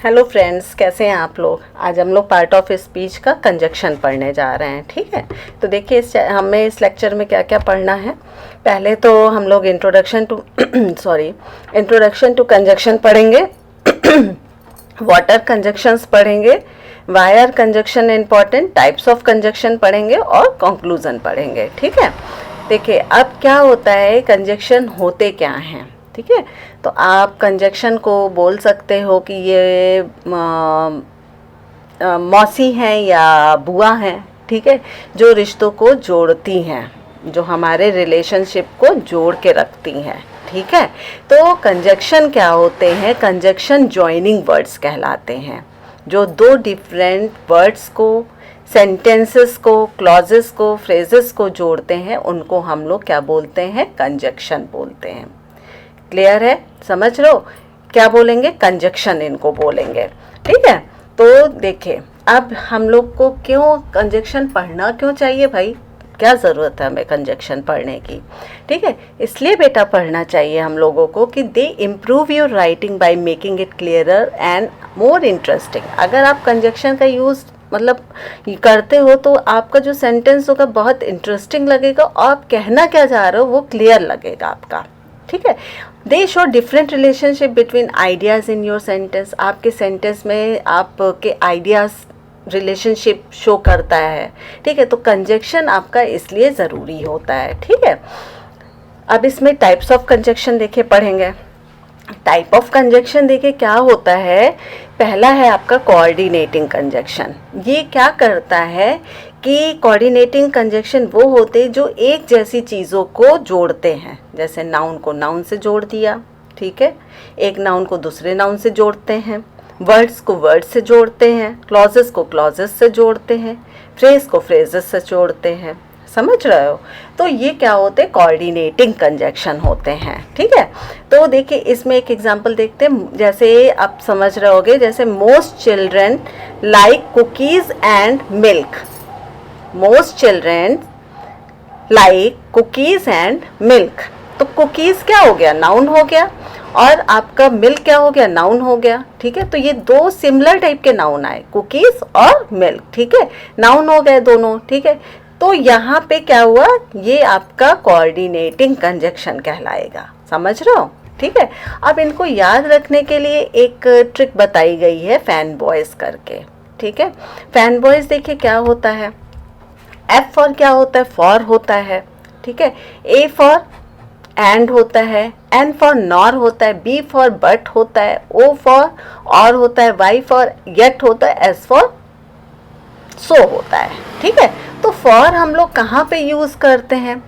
Hello friends, कैसे हैं आप लोग। आज हम लोग पार्ट ऑफ स्पीच का कंजक्शन पढ़ने जा रहे हैं। ठीक है, तो देखिए हमें इस लेक्चर में क्या क्या पढ़ना है। पहले तो हम लोग इंट्रोडक्शन टू कंजक्शन पढ़ेंगे वाटर कंजक्शंस पढ़ेंगे, why are conjunction important, types of conjunction पढ़ेंगे और कंक्लूजन पढ़ेंगे। ठीक है, देखिए अब क्या होता है, कंजक्शन होते क्या हैं। ठीक है, तो आप कंजक्शन को बोल सकते हो कि ये मौसी हैं या बुआ हैं। ठीक है, जो रिश्तों को जोड़ती हैं, जो हमारे रिलेशनशिप को जोड़ के रखती हैं। ठीक है, तो कंजक्शन क्या होते हैं, कंजक्शन जॉइनिंग वर्ड्स कहलाते हैं। जो दो डिफरेंट वर्ड्स को, सेंटेंसेस को, क्लॉजेस को, फ्रेजेस को जोड़ते हैं, उनको हम लोग क्या बोलते हैं, कंजक्शन बोलते हैं। क्लियर है, समझ रहे हो, क्या बोलेंगे, कंजक्शन इनको बोलेंगे। ठीक है, तो देखिए अब हम लोग को क्यों कंजक्शन पढ़ना क्यों चाहिए भाई, क्या ज़रूरत है हमें कंजक्शन पढ़ने की। ठीक है, इसलिए बेटा पढ़ना चाहिए हम लोगों को कि दे improve your writing by making it clearer and more interesting. अगर आप कंजक्शन का यूज़ मतलब करते हो तो आपका जो सेंटेंस होगा बहुत इंटरेस्टिंग लगेगा और आप कहना क्या चाह रहे हो वो क्लियर लगेगा आपका। ठीक है, दे show different relationship between ideas in your sentence. आपके सेंटेंस में आपके आइडियाज़ रिलेशनशिप शो करता है। ठीक है, तो कंजक्शन आपका इसलिए ज़रूरी होता है। ठीक है, अब इसमें टाइप्स ऑफ कंजक्शन देखिए पढ़ेंगे। टाइप ऑफ कंजक्शन देखिए क्या होता है। पहला है आपका कोऑर्डिनेटिंग कंजक्शन। ये क्या करता है कि कोऑर्डिनेटिंग कंजक्शन वो होते जो एक जैसी चीज़ों को जोड़ते हैं। जैसे नाउन को नाउन से जोड़ दिया, ठीक है, एक नाउन को दूसरे नाउन से जोड़ते हैं, वर्ड्स को वर्ड्स से जोड़ते हैं, क्लॉजेस को क्लॉजेस से जोड़ते हैं, फ्रेज को फ्रेजेस से जोड़ते हैं। समझ रहे हो, तो ये क्या होते हैं, कोऑर्डिनेटिंग कंजक्शन होते हैं। ठीक है, तो देखिए इसमें एक एग्जांपल देखते हैं। जैसे आप समझ रहे होगे, जैसे most children like cookies and milk. Most children like cookies and milk, तो कुकीज़ क्या हो गया, नाउन हो गया, और आपका मिल्क क्या हो गया, नाउन हो गया। ठीक है, तो ये दो सिमिलर टाइप के नाउन आए, कुकीज़ और मिल्क। ठीक है, नाउन हो गए दोनों। ठीक है, तो यहाँ पे क्या हुआ, ये आपका कोऑर्डिनेटिंग कंजक्शन कहलाएगा। समझ रहे हो। ठीक है, अब इनको याद रखने के लिए एक ट्रिक बताई गई है, फैन बॉयज़ करके। ठीक है, फैन बॉयज़ देखिए क्या होता है, एफ फॉर क्या होता है, फॉर होता है। ठीक है, ए फॉर एंड होता है, एन फॉर नॉर होता है, बी फॉर बट होता है, ओ फॉर और होता है, वाई फॉर येट होता है, एस फॉर सो होता है। ठीक है, तो फॉर हम लोग कहाँ पे यूज़ करते हैं,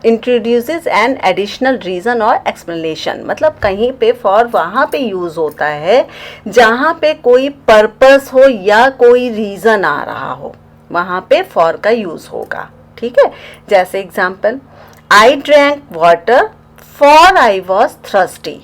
इंट्रोड्यूसेस एन एडिशनल रीज़न और एक्सप्लेनेशन। मतलब कहीं पे फॉर वहाँ पे यूज़ होता है जहाँ पे कोई पर्पस हो या कोई रीज़न आ रहा हो, वहाँ पे फॉर का यूज़ होगा। ठीक है, जैसे example, I drank water for I was thirsty.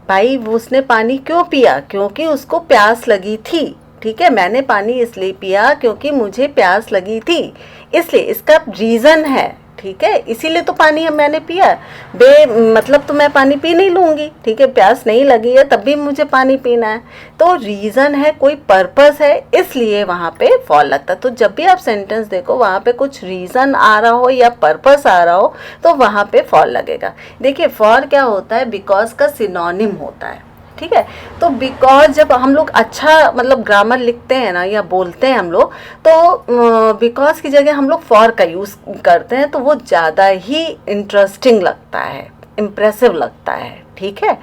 भाई उसने पानी क्यों पिया, क्योंकि उसको प्यास लगी थी। ठीक है, मैंने पानी इसलिए पिया क्योंकि मुझे प्यास लगी थी, इसलिए इसका रीज़न है। ठीक है, इसीलिए तो पानी मैंने पिया, मतलब तो मैं पानी पी नहीं लूँगी। ठीक है, प्यास नहीं लगी है तब भी मुझे पानी पीना है, तो रीज़न है, कोई पर्पस है, इसलिए वहाँ पे फॉर लगता है। तो जब भी आप सेंटेंस देखो वहाँ पे कुछ रीज़न आ रहा हो या पर्पस आ रहा हो तो वहाँ पे फॉर लगेगा। देखिए फॉर क्या होता है, बिकॉज का सिनोनिम होता है। ठीक है, तो बिकॉज जब हम लोग अच्छा मतलब ग्रामर लिखते हैं ना या बोलते हैं हम लोग, तो बिकॉज की जगह हम लोग फॉर का यूज़ करते हैं, तो वो ज़्यादा ही इंटरेस्टिंग लगता है, इम्प्रेसिव लगता है। ठीक है,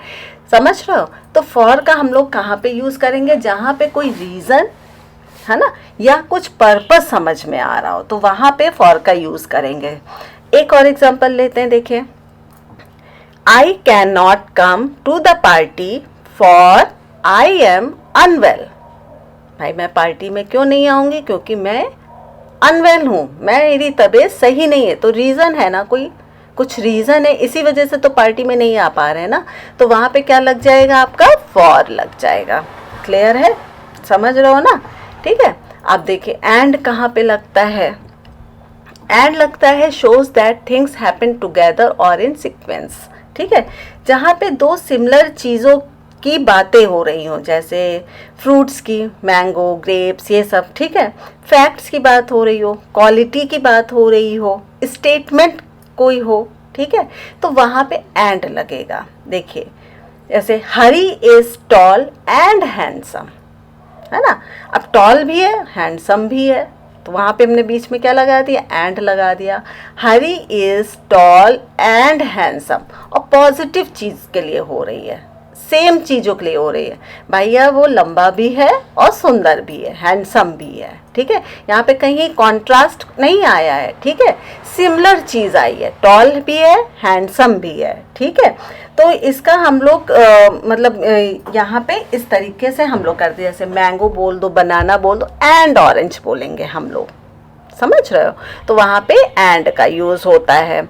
समझ रहे हो। तो फॉर का हम लोग कहाँ पे यूज़ करेंगे, जहाँ पे कोई रीज़न है ना या कुछ पर्पस समझ में आ रहा हो, तो वहाँ पे फॉर का यूज़ करेंगे। एक और एग्जाम्पल लेते हैं, देखिए, I can not come to the party for I am unwell. भाई मैं पार्टी में क्यों नहीं आऊँगी, क्योंकि मैं अनवेल हूँ, मेरी तबीयत सही नहीं है। तो रीज़न है ना, कोई कुछ रीज़न है, इसी वजह से तो पार्टी में नहीं आ पा रहे हैं ना, तो वहाँ पे क्या लग जाएगा, आपका फॉर लग जाएगा। क्लियर है, समझ रहे हो ना। ठीक है, अब देखिए एंड कहाँ पे लगता है, एंड लगता है shows that things happen together और इन सीक्वेंस। ठीक है, जहाँ पे दो सिमिलर चीज़ों की बातें हो रही हो, जैसे फ्रूट्स की, मैंगो, ग्रेप्स, ये सब, ठीक है। फैक्ट्स की बात हो रही हो, क्वालिटी की बात हो रही हो, स्टेटमेंट कोई हो, ठीक है, तो वहाँ पे एंड लगेगा। देखिए जैसे हरी इज टॉल एंड हैंडसम, है ना। अब टॉल भी है, हैंडसम भी है, तो वहाँ पे हमने बीच में क्या लगा दिया, एंड लगा दिया। हरी इज टॉल एंड हैंडसम, और पॉजिटिव चीज़ के लिए हो रही है, सेम चीज़ों के लिए हो रही है। भैया वो लंबा भी है और सुंदर भी है, हैंडसम भी है, ठीक है। यहाँ पे कहीं कॉन्ट्रास्ट नहीं आया है, ठीक है, सिमिलर चीज़ आई है, टॉल भी है, हैंडसम भी है, ठीक है। तो इसका हम लोग मतलब यहाँ पे इस तरीके से हम लोग करते हैं, जैसे मैंगो बोल दो, बनाना बोल दो, एंड ऑरेंज बोलेंगे हम लोग, समझ रहे हो। तो वहाँ पे एंड का यूज़ होता है।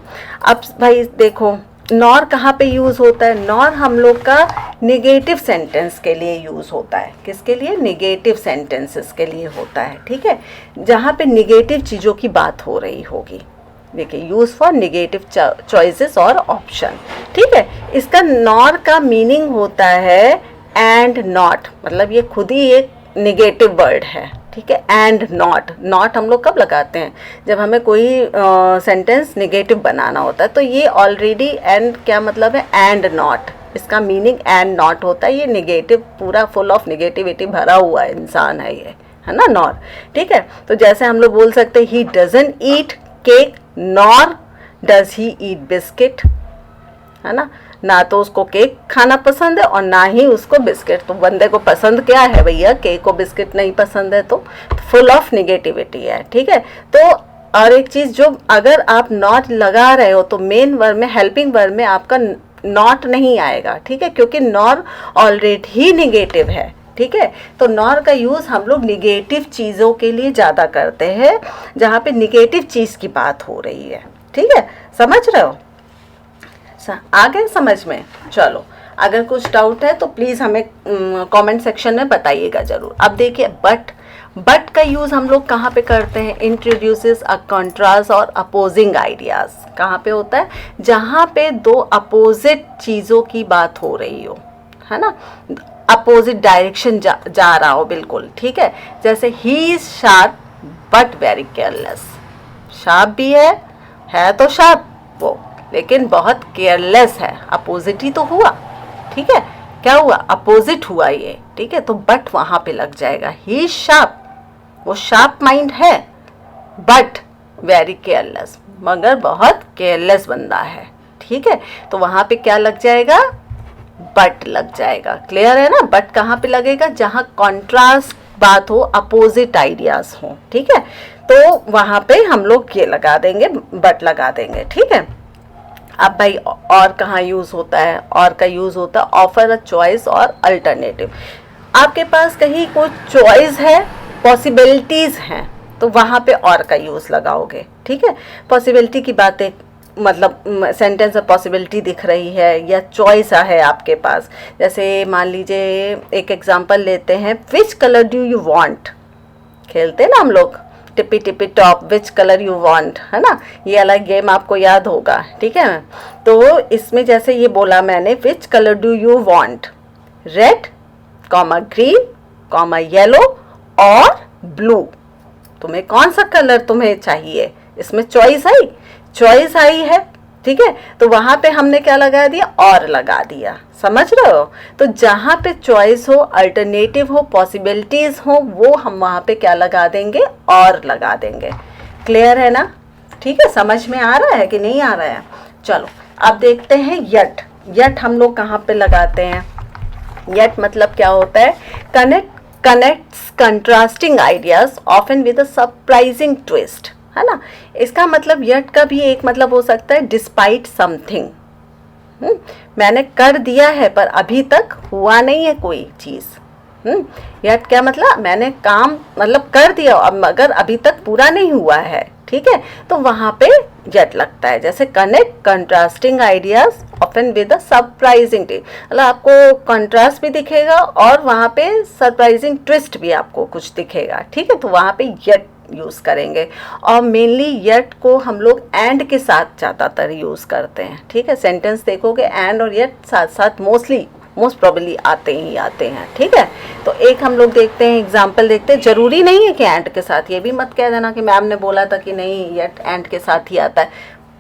अब भाई देखो नॉर कहाँ पे यूज़ होता है, नॉर हम लोग का निगेटिव सेंटेंस के लिए यूज़ होता है। किसके लिए, निगेटिव सेंटेंसेस के लिए होता है, ठीक है, जहाँ पे निगेटिव चीज़ों की बात हो रही होगी। देखिए यूज़ फॉर निगेटिव चॉइसेस और ऑप्शन, ठीक है। इसका नॉर का मीनिंग होता है एंड नॉट, मतलब ये खुद ही एक निगेटिव वर्ड है, ठीक है। एंड नॉट, नॉट हम लोग कब लगाते हैं, जब हमें कोई सेंटेंस निगेटिव बनाना होता है, तो ये ऑलरेडी एंड क्या मतलब है, एंड नॉट, इसका मीनिंग एंड नॉट होता है। ये निगेटिव, पूरा फुल ऑफ निगेटिविटी भरा हुआ इंसान है ये, है ना, नॉर, ठीक है। तो जैसे हम लोग बोल सकते हैं he doesn't eat cake nor does he eat biscuit, है ना तो उसको केक खाना पसंद है और ना ही उसको बिस्किट। तो बंदे को पसंद क्या है भैया, केक को बिस्किट नहीं पसंद है, तो फुल ऑफ निगेटिविटी है, ठीक है। तो और एक चीज़, जो अगर आप नॉट लगा रहे हो तो मेन वर्ब में, हेल्पिंग वर्ब में आपका नॉट नहीं आएगा, ठीक है, क्योंकि नॉर ऑलरेडी ही निगेटिव है, ठीक है। तो नॉर का यूज़ हम लोग निगेटिव चीज़ों के लिए ज़्यादा करते हैं, जहाँ पे निगेटिव चीज़ की बात हो रही है, ठीक है, समझ रहे हो, आ गए समझ में। चलो अगर कुछ डाउट है तो प्लीज़ हमें कमेंट सेक्शन में बताइएगा ज़रूर। अब देखिए बट का यूज़ हम लोग कहाँ पे करते हैं, इंट्रोड्यूसेस अ कॉन्ट्रास्ट और अपोजिंग आइडियाज़। कहाँ पे होता है, जहाँ पे दो अपोजिट चीज़ों की बात हो रही हो, है ना, अपोजिट डायरेक्शन जा रहा हो, बिल्कुल, ठीक है। जैसे he is sharp but very careless, sharp भी है तो शार्प वो, लेकिन बहुत केयरलेस है, अपोजिट ही तो हुआ, ठीक है, क्या हुआ, अपोजिट हुआ ये, ठीक है। तो बट वहाँ पे लग जाएगा, ही शार्प, वो शार्प माइंड है, बट वेरी केयरलेस, मगर बहुत केयरलेस बंदा है, ठीक है। तो वहाँ पे क्या लग जाएगा, बट लग जाएगा, क्लियर है ना। बट कहाँ पे लगेगा, जहाँ कॉन्ट्रास्ट बात हो, अपोजिट आइडियाज हो, ठीक है, तो वहाँ पे हम लोग ये लगा देंगे, बट लगा देंगे, ठीक है। अब भाई और कहाँ यूज़ होता है, और का यूज़ होता है ऑफर अ चॉइस और अल्टरनेटिव। आपके पास कहीं कोई चॉइस है, पॉसिबिलिटीज़ हैं, तो वहाँ पे और का यूज़ लगाओगे, ठीक है। पॉसिबिलिटी की बातें, मतलब सेंटेंस में पॉसिबिलिटी दिख रही है या चॉइस है आपके पास। जैसे मान लीजिए एक एग्जांपल लेते हैं, which colour do you want, खेलते हैं ना हम लोग tippy tippy top, which colour you want, है ना, ये अलग गेम आपको याद होगा, ठीक है। तो इसमें जैसे ये बोला मैंने, विच colour do you want, red comma green comma yellow और ब्लू, तुम्हें कौन सा कलर तुम्हें चाहिए, इसमें चॉइस आई है, ठीक है। तो वहाँ पे हमने क्या लगा दिया, और लगा दिया, समझ रहे हो। तो जहाँ पे चॉइस हो, अल्टरनेटिव हो, पॉसिबिलिटीज़ हो, वो हम वहाँ पे क्या लगा देंगे, और लगा देंगे, क्लियर है ना, ठीक है। समझ में आ रहा है कि नहीं आ रहा है। चलो अब देखते हैं यट हम लोग कहाँ पे लगाते हैं। यट मतलब क्या होता है, connects contrasting ideas often with a surprising twist, है ना। इसका मतलब यट का भी एक मतलब हो सकता है डिस्पाइट समथिंग, मैंने कर दिया है पर अभी तक हुआ नहीं है कोई चीज़। यट क्या मतलब, मैंने काम मतलब कर दिया अब मगर अभी तक पूरा नहीं हुआ है, ठीक है। तो वहाँ पे यट लगता है। जैसे connect contrasting ideas often with a surprising, मतलब आपको कंट्रास्ट भी दिखेगा और वहाँ पे सरप्राइजिंग ट्विस्ट भी आपको कुछ दिखेगा, ठीक है। तो वहाँ पे यट यूज़ करेंगे। और मेनली यट को हम लोग एंड के साथ ज़्यादातर यूज़ करते हैं, ठीक है। सेंटेंस देखोगे एंड और यट साथ साथ मोस्टली मोस्ट प्रोबेबली आते ही आते हैं, ठीक है। तो एक हम लोग देखते हैं, एग्जाम्पल देखते हैं। जरूरी नहीं है कि एंड के साथ, ये भी मत कह देना कि मैम ने बोला था कि नहीं ये एंड के साथ ही आता है।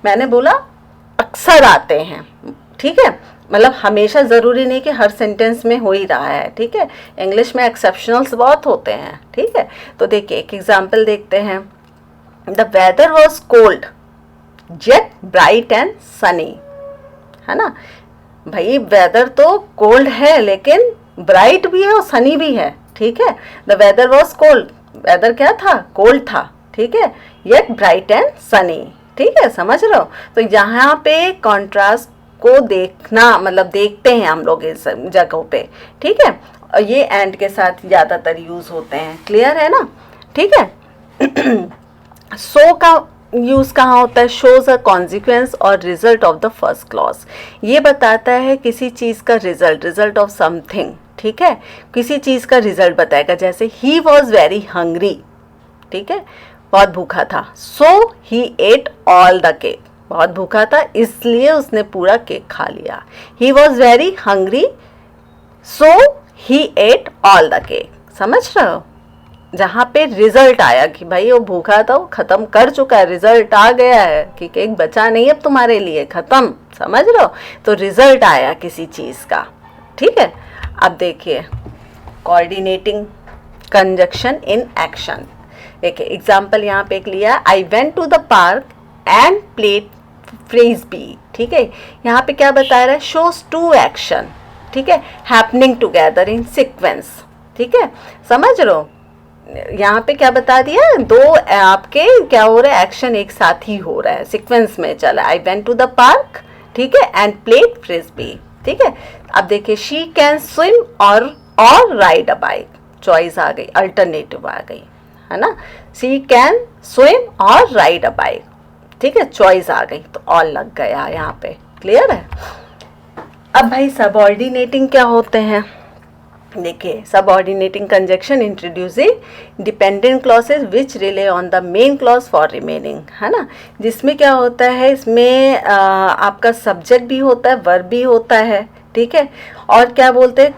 मैंने बोला अक्सर आते हैं, ठीक है, मतलब हमेशा ज़रूरी नहीं कि हर सेंटेंस में हो ही रहा है, ठीक है। इंग्लिश में एक्सेप्शनल्स बहुत होते हैं, ठीक है। तो देखिए एक एग्जाम्पल देखते हैं। The weather was cold yet bright and sunny, है ना। भाई वेदर तो कोल्ड है लेकिन ब्राइट भी है और सनी भी है, ठीक है। The weather was cold, weather क्या था, कोल्ड था, ठीक है, येट ब्राइट एंड सनी, ठीक है, समझ रहे हो। तो यहाँ पे कॉन्ट्रास्ट को देखना, मतलब देखते हैं हम लोग इस जगहों पे, ठीक है। और ये एंड के साथ ज़्यादातर यूज़ होते हैं, क्लियर है ना, ठीक है। सो का यूज़ कहाँ होता है, शोज अ कॉन्सिक्वेंस और result of the first clause. ये बताता है किसी चीज़ का रिजल्ट, रिजल्ट ऑफ समथिंग, ठीक है, किसी चीज़ का रिजल्ट बताएगा। जैसे ही वॉज वेरी हंग्री, ठीक है, बहुत भूखा था। सो ही एट ऑल द केक, बहुत भूखा था इसलिए उसने पूरा केक खा लिया। He was very hungry so he at all the cake, समझ रहे हो। जहाँ पे रिजल्ट आया कि भाई वो भूखा था, वो ख़त्म कर चुका है, रिजल्ट आ गया है कि केक बचा नहीं अब तुम्हारे लिए, ख़त्म, समझ रहे हो। तो रिजल्ट आया किसी चीज़ का, ठीक है। अब देखिए कोऑर्डिनेटिंग कंजक्शन इन एक्शन। देखिए एग्जाम्पल यहाँ पे एक लिया, I went to the park and played frisbee, ठीक है। यहाँ पे क्या बता रहा है, शोज टू एक्शन, ठीक है, हैपनिंग टुगेदर इन सीक्वेंस, ठीक है, समझ रहे हो। यहाँ पे क्या बता दिया, दो आपके क्या हो रहा है, एक्शन एक साथ ही हो रहा है, सीक्वेंस में चला। I went to the park, ठीक है, एंड प्लेड फ्रिस्बी, ठीक है। अब देखिए शी कैन स्विम और राइड अ बाइक, चॉइस आ गई, अल्टरनेटिव आ गई, है ना। शी कैन स्विम और राइड अ बाइक, ठीक है, चॉइस आ गई, तो ऑल लग गया यहाँ पे, क्लियर है। अब भाई सबऑर्डिनेटिंग क्या होते हैं, देखिए subordinating conjunction introducing dependent clauses which relay on the main clause for remaining, है ना। जिसमें क्या होता है, इसमें आपका सब्जेक्ट भी होता है, वर्ब भी होता है, ठीक है। और क्या बोलते हैं,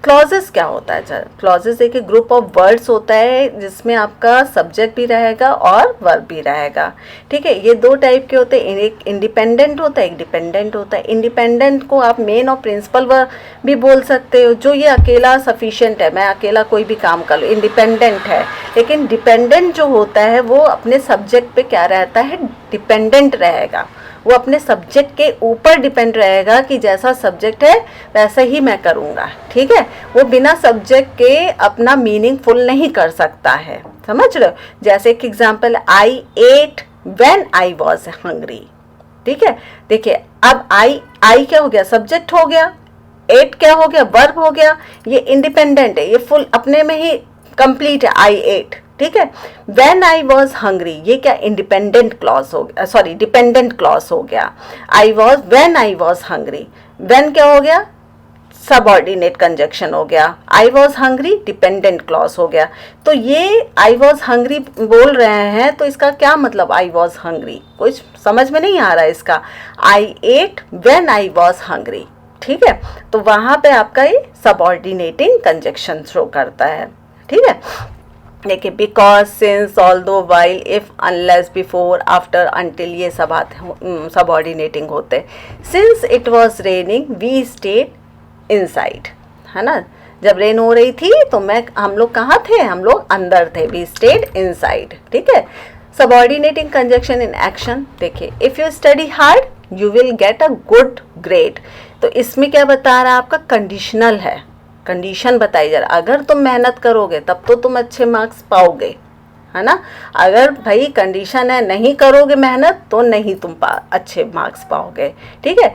क्लॉजेस क्या होता है, क्लॉजेस एक ग्रुप ऑफ वर्ड्स होता है जिसमें आपका सब्जेक्ट भी रहेगा और वर्ब भी रहेगा, ठीक है। ये दो टाइप के होते हैं, एक इंडिपेंडेंट होता है, एक डिपेंडेंट होता है। इंडिपेंडेंट को आप मेन और प्रिंसिपल वर्ब भी बोल सकते हो, जो ये अकेला सफिशिएंट है, मैं अकेला कोई भी काम कर लूँ, इंडिपेंडेंट है। लेकिन डिपेंडेंट जो होता है वो अपने सब्जेक्ट पे क्या रहता है, डिपेंडेंट रहेगा, वो अपने सब्जेक्ट के ऊपर डिपेंड रहेगा कि जैसा सब्जेक्ट है वैसा ही मैं करूँगा, ठीक है। वो बिना सब्जेक्ट के अपना मीनिंग फुल नहीं कर सकता है, समझ रहे हो। जैसे एक example, I ate when I was hungry, ठीक है। देखिए अब आई क्या हो गया, सब्जेक्ट हो गया, एट क्या हो गया, वर्ब हो गया। ये इंडिपेंडेंट है, ये फुल अपने में ही कंप्लीट है, आई एट, ठीक है। व्हेन आई वॉज हंग्री, ये क्या इंडिपेंडेंट क्लॉज हो गया, सॉरी डिपेंडेंट क्लॉज हो गया। I was, when I was hungry, when क्या हो गया, सबऑर्डिनेट कंजक्शन हो गया। आई वॉज हंग्री डिपेंडेंट क्लॉज हो गया। तो ये आई वॉज हंग्री बोल रहे हैं तो इसका क्या मतलब, आई वॉज हंग्री, कुछ समझ में नहीं आ रहा है इसका। I ate when I was hungry, ठीक है। तो वहां पे आपका ये सबऑर्डिनेटिंग कंजक्शन शो करता है, ठीक है। देखिए because, since, although, while, if, unless, before, after, until, ये सब सबऑर्डिनेटिंग होते हैं। Since it was raining we stayed inside, है ना। जब रेन हो रही थी तो हम लोग कहाँ थे, हम लोग अंदर थे, वी स्टेड इनसाइड, ठीक है। सबऑर्डिनेटिंग कंजक्शन इन एक्शन, देखिए if you study hard you will get a good grade. तो इसमें क्या बता रहा है, आपका कंडीशनल है, कंडीशन बताई जा रहा, अगर तुम मेहनत करोगे तब तो तुम अच्छे मार्क्स पाओगे, है ना। अगर भाई कंडीशन है नहीं करोगे मेहनत तो नहीं तुम अच्छे मार्क्स पाओगे, ठीक है।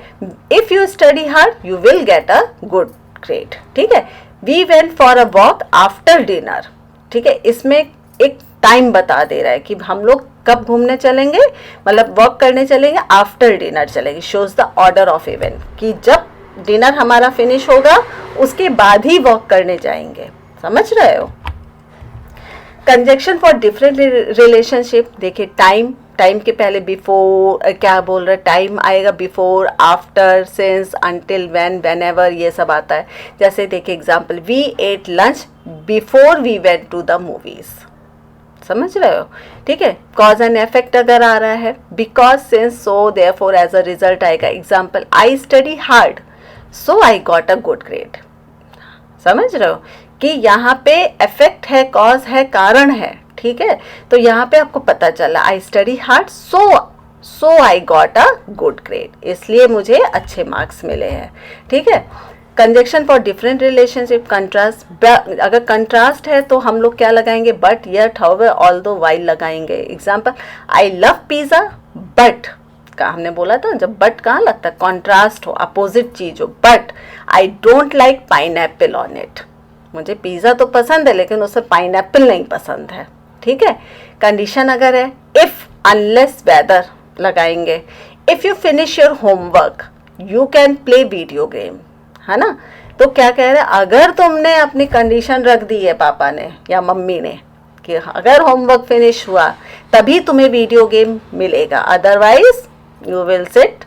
If you study hard you will get a good grade, ठीक है। We went for a walk after dinner, ठीक है। इसमें एक टाइम बता दे रहा है कि हम लोग कब घूमने चलेंगे, मतलब वॉक करने चलेंगे, आफ्टर डिनर चलेंगे। Shows the order of event, कि जब डिनर हमारा फिनिश होगा उसके बाद ही वॉक करने जाएंगे, समझ रहे हो। कंजक्शन फॉर डिफरेंट रिलेशनशिप, देखिए टाइम, टाइम के पहले बिफोर क्या बोल रहे, टाइम आएगा before, after, since, until, when, whenever, ये सब आता है। जैसे देखिए example, we ate lunch before we went to the movies, समझ रहे हो, ठीक है। कॉज एंड इफेक्ट अगर आ रहा है, because, since, so, therefore, as a result आएगा। Example, I study hard so I got a good grade. समझ रहे हो कि यहाँ पे इफेक्ट है, कॉज है, कारण है, ठीक है। तो यहाँ पे आपको पता चला I study hard so I got a good grade, इसलिए मुझे अच्छे मार्क्स मिले हैं, ठीक है। Conjunction for different relationship, contrast, अगर कंट्रास्ट है तो हम लोग क्या लगाएंगे, but, yet, however, although, while लगाएंगे। Example, I love pizza but, का हमने बोला था जब बट कहाँ लगता है, कॉन्ट्रास्ट हो, अपोजिट चीज हो। But I don't like pineapple on it, मुझे पिज्जा तो पसंद है लेकिन उससे पाइनएप्पल नहीं पसंद है, ठीक है। कंडीशन अगर है, इफ, अनलेस, वेदर लगाएंगे। If you finish your homework you can play video game, है ना। तो क्या कह रहे हैं, अगर तुमने अपनी कंडीशन रख दी है पापा ने या मम्मी ने कि अगर होमवर्क फिनिश हुआ तभी तुम्हें वीडियो गेम मिलेगा, otherwise you will sit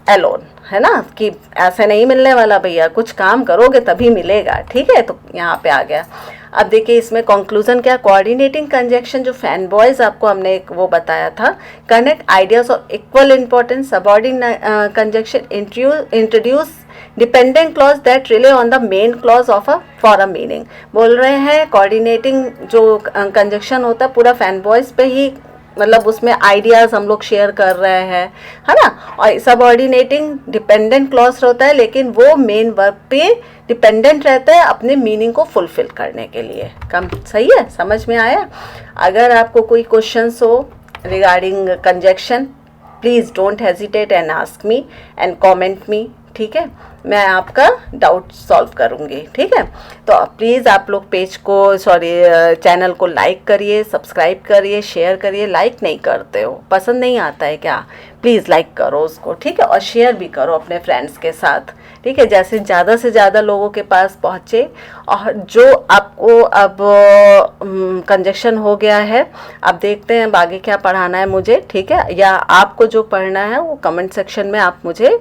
alone, है ना, कि ऐसे नहीं मिलने वाला भैया, कुछ काम करोगे तभी मिलेगा, ठीक है। तो यहाँ पे आ गया। अब देखिए इसमें कंक्लूजन क्या, कोऑर्डिनेटिंग कंजक्शन, जो फैन बॉयज आपको हमने एक वो बताया था, connect ideas of equal importance, subordinate conjunction introduce dependent clause that relay on the main clause of for a meaning. बोल रहे हैं कोऑर्डिनेटिंग जो कंजक्शन होता है पूरा फैन बॉयज पे ही, मतलब उसमें आइडियाज़ हम लोग शेयर कर रहे हैं, है ना। और सबऑर्डिनेटिंग डिपेंडेंट क्लॉज होता है लेकिन वो मेन वर्ब पे डिपेंडेंट रहता है अपने मीनिंग को फुलफिल करने के लिए। कम सही है, समझ में आया। अगर आपको कोई क्वेश्चंस हो regarding conjunction, please don't hesitate and ask me and comment मी, ठीक है। मैं आपका डाउट सॉल्व करूँगी, ठीक है। तो प्लीज़ आप लोग पेज को चैनल को लाइक करिए, सब्सक्राइब करिए, शेयर करिए। लाइक नहीं करते हो, पसंद नहीं आता है क्या, प्लीज़ लाइक करो उसको, ठीक है। और शेयर भी करो अपने फ्रेंड्स के साथ, ठीक है, जैसे ज़्यादा से ज़्यादा लोगों के पास पहुँचे। और जो आपको अब कंजक्शन हो गया है, अब देखते हैं आगे क्या पढ़ाना है मुझे, ठीक है, या आपको जो पढ़ना है वो कमेंट सेक्शन में आप मुझे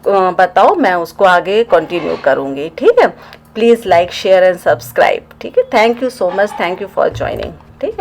बताओ, मैं उसको आगे कंटिन्यू करूँगी, ठीक है। Please like, share and subscribe, ठीक है। Thank you so much, thank you for joining.